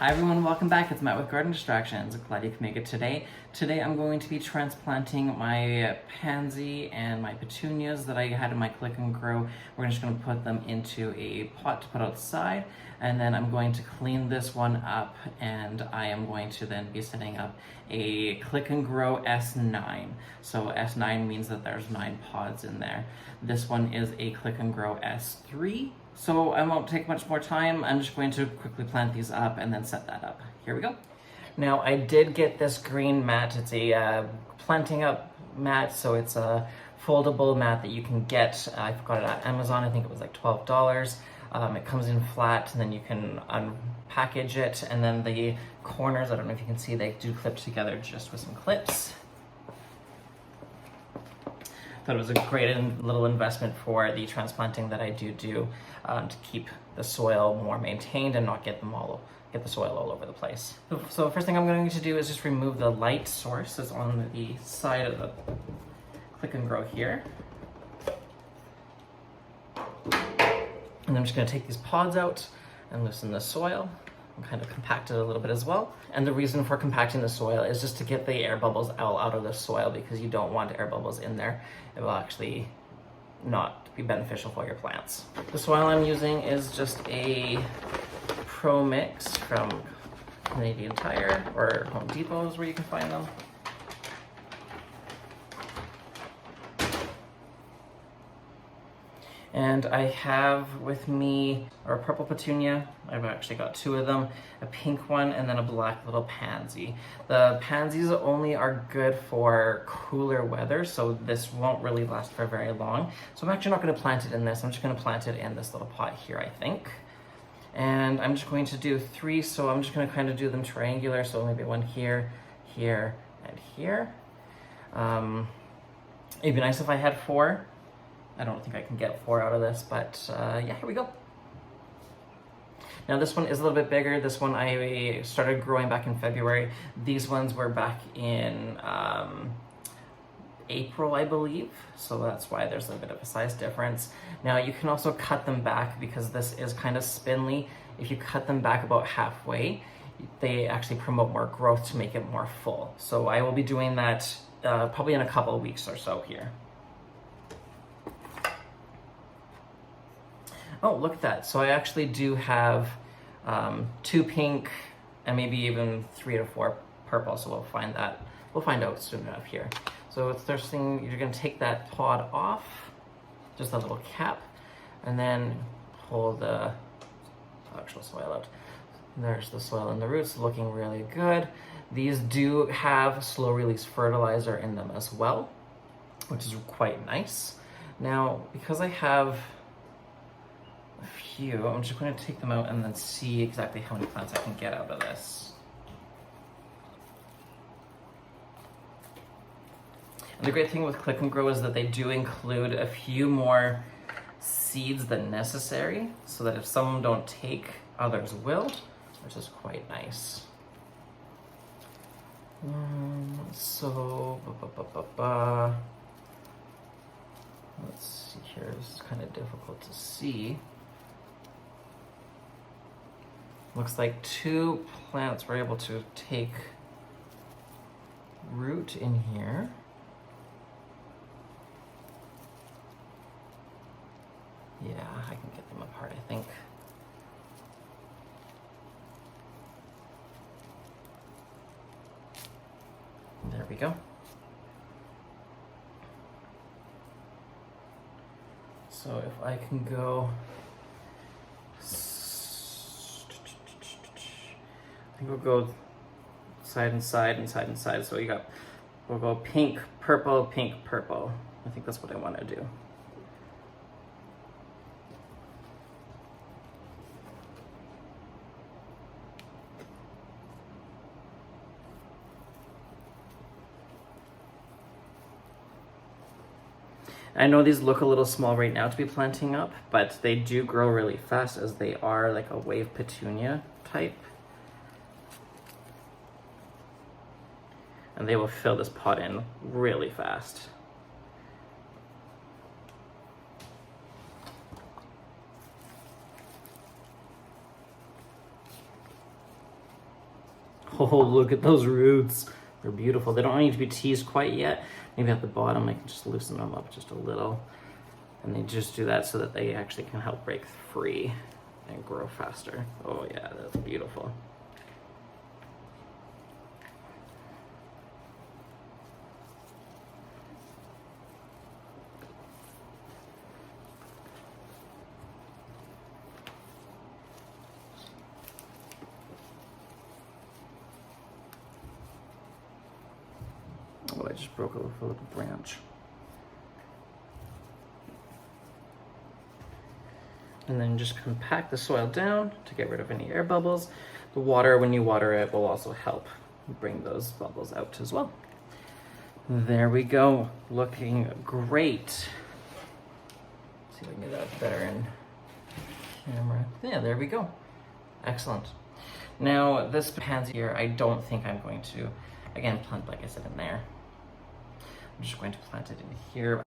Hi everyone, welcome back. It's Matt with Garden Distractions. Glad you can make it today. Today I'm going to be transplanting my pansy and my petunias that I had in my click and grow. We're just going to put them into a pot to put outside, and then I'm going to clean this one up, and I am going to then be setting up a click and grow S9. So S9 means that there's 9 pods in there. This one is a click and grow S3. So I won't take much more time. I'm just going to quickly plant these up and then set that up. Here we go. Now I did get this green mat. It's a planting up mat, so it's a foldable mat that you can get. I got it at Amazon. I think it was like $12. It comes in flat, and then you can unpackage it. And then the corners, I don't know if you can see, they do clip together just with some clips. Thought it was a great little investment for the transplanting that I do to keep the soil more maintained and not get the soil all over the place. So first thing I'm going to do is just remove the light source that's on the side of the click and grow here. And I'm just going to take these pods out and loosen the soil and kind of compact it a little bit as well. And the reason for compacting the soil is just to get the air bubbles out of the soil, because you don't want air bubbles in there. It will actually not be beneficial for your plants. The soil I'm using is just a Pro Mix from Canadian Tire or Home Depot is where you can find them. And I have with me a purple petunia. I've actually got 2 of them, a pink one and then a black little pansy. The pansies only are good for cooler weather, so this won't really last for very long. So I'm actually not going to plant it in this. I'm just going to plant it in this little pot here, I think. And I'm just going to do 3, so I'm just going to kind of do them triangular, so maybe one here, here, and here. It'd be nice if I had 4. I don't think I can get 4 out of this, but yeah, here we go. Now this one is a little bit bigger. This one I started growing back in February. These ones were back in April, I believe. So that's why there's a bit of a size difference. Now you can also cut them back because this is kind of spindly. If you cut them back about halfway, they actually promote more growth to make it more full. So I will be doing that probably in a couple of weeks or so here. Oh, look at that. So I actually do have 2 pink and maybe even 3 to 4 purple. So we'll find out soon enough here. So the first thing, you're gonna take that pod off, just a little cap, and then pull the actual soil out. There's the soil and the roots looking really good. These do have slow release fertilizer in them as well, which is quite nice. Now, because I have a few, I'm just going to take them out and then see exactly how many plants I can get out of this. And the great thing with Click and Grow is that they do include a few more seeds than necessary, so that if some of them don't take, others will, which is quite nice. Let's see here, this is kind of difficult to see. Looks like 2 plants were able to take root in here. Yeah, I can get them apart, I think. There we go. So if I can go, I think we'll go side and side and side and side. So we'll go pink, purple, pink, purple. I think that's what I want to do. I know these look a little small right now to be planting up, but they do grow really fast as they are like a wave petunia type. And they will fill this pot in really fast. Oh, look at those roots. They're beautiful. They don't need to be teased quite yet. Maybe at the bottom I can just loosen them up just a little. And they just do that so that they actually can help break free and grow faster. Oh yeah, that's beautiful. Oh, I just broke a little branch. And then just compact the soil down to get rid of any air bubbles. The water, when you water it, will also help bring those bubbles out as well. There we go, looking great. Let's see if I can get that better in camera. Yeah, there we go. Excellent. Now this pansy here, I don't think I'm going to, again, plant like I said in there. I'm just going to plant it in here.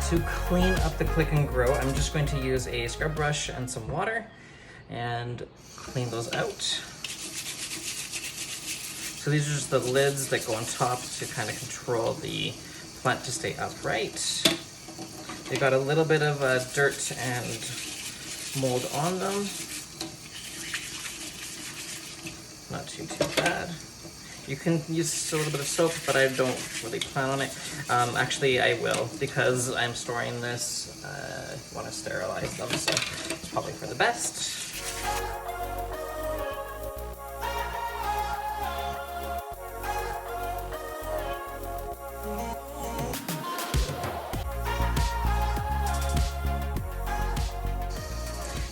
To clean up the Click and Grow, I'm just going to use a scrub brush and some water and clean those out. So these are just the lids that go on top to kind of control the plant to stay upright. They got a little bit of dirt and mold on them. Not too bad. You can use a little bit of soap, but I don't really plan on it. Actually, I will, because I'm storing this. I want to sterilize them, so it's probably for the best.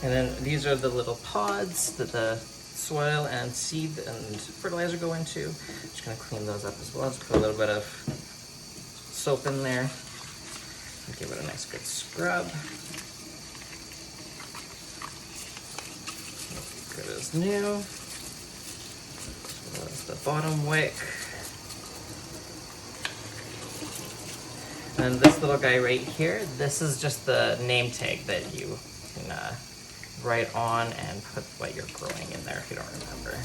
And then these are the little pods that the soil and seed and fertilizer go into. Just gonna clean those up as well. Just put a little bit of soap in there and give it a nice good scrub. Good as new. So that's the bottom wick. And this little guy right here, this is just the name tag that you can write on and put what you're growing in there if you don't remember.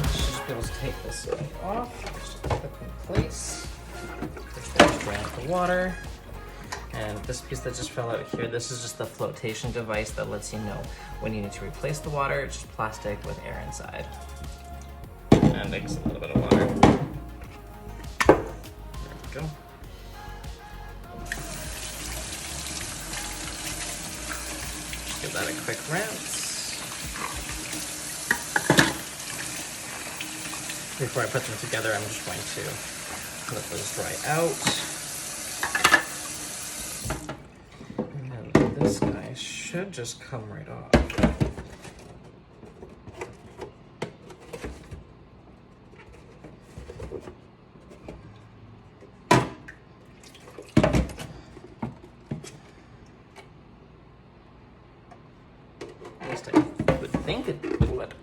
Just be able to take this off, just clip in place. Just drain out the water. And this piece that just fell out here, this is just the flotation device that lets you know when you need to replace the water. It's just plastic with air inside. And mix a little bit of water. There we go. Give that a quick rinse. Before I put them together, I'm just going to let those dry out. This guy should just come right off. At least I would think it would.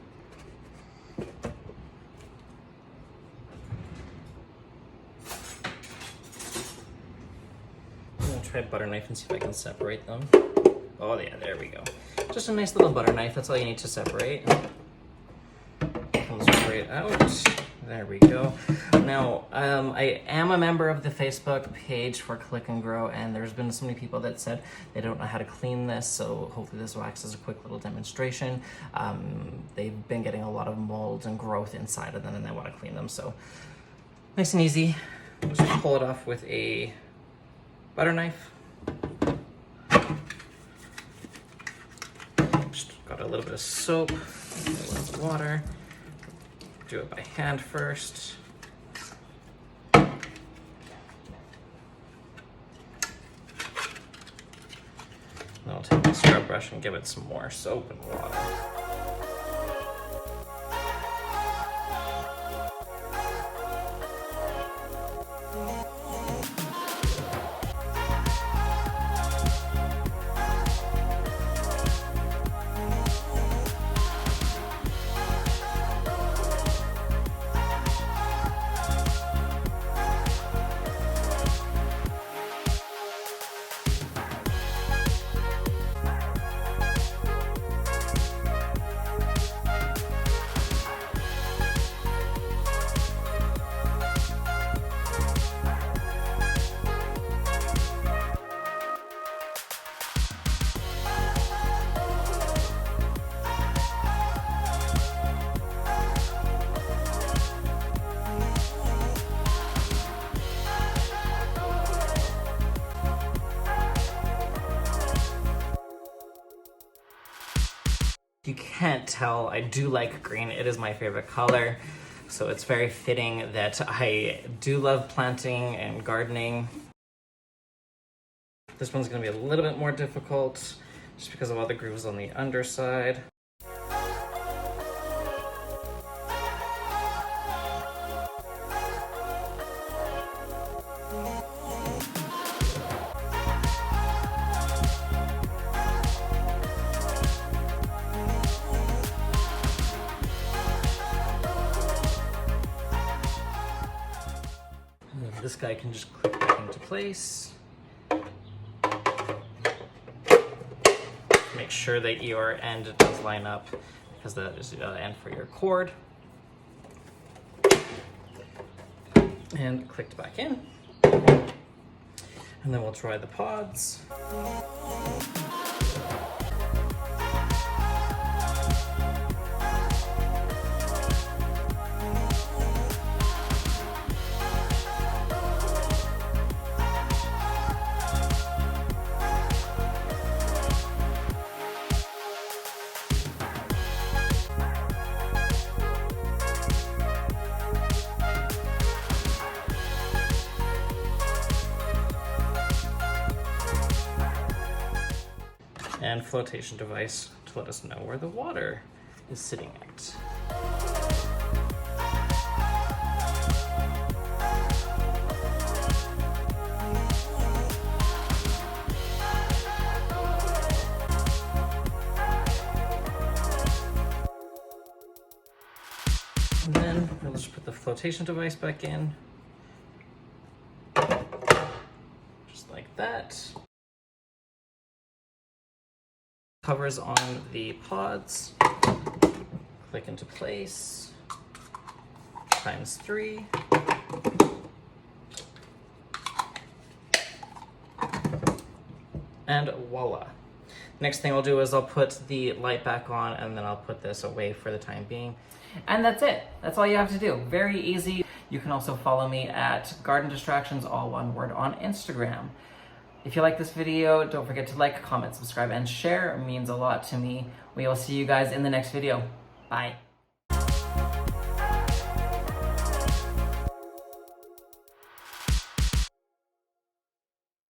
I'm gonna try a butter knife and see if I can separate them. Oh yeah, there we go. Just a nice little butter knife, that's all you need to separate. Comes right out. There we go. Now, I am a member of the Facebook page for Click and Grow, and there's been so many people that said they don't know how to clean this, so hopefully this acts as a quick little demonstration. They've been getting a lot of mold and growth inside of them, and they want to clean them, so nice and easy. Just pull it off with a butter knife. Just got a little bit of soap, a little bit of water. do it by hand first. Then I'll take my scrub brush and give it some more soap and water. You can't tell, I do like green. It is my favorite color. So it's very fitting that I do love planting and gardening. This one's gonna be a little bit more difficult just because of all the grooves on the underside. This guy can just click back into place. Make sure that your end does line up because that is the end for your cord. And clicked back in. And then we'll try the pods. And flotation device to let us know where the water is sitting at. And then we'll just put the flotation device back in. Just like that. Covers on the pods, click into place, ×3. And voila. Next thing I'll do is I'll put the light back on and then I'll put this away for the time being. And that's it. That's all you have to do. Very easy. You can also follow me at Garden Distractions, all one word, on Instagram. If you like this video, don't forget to like, comment, subscribe, and share. It means a lot to me. We will see you guys in the next video. Bye.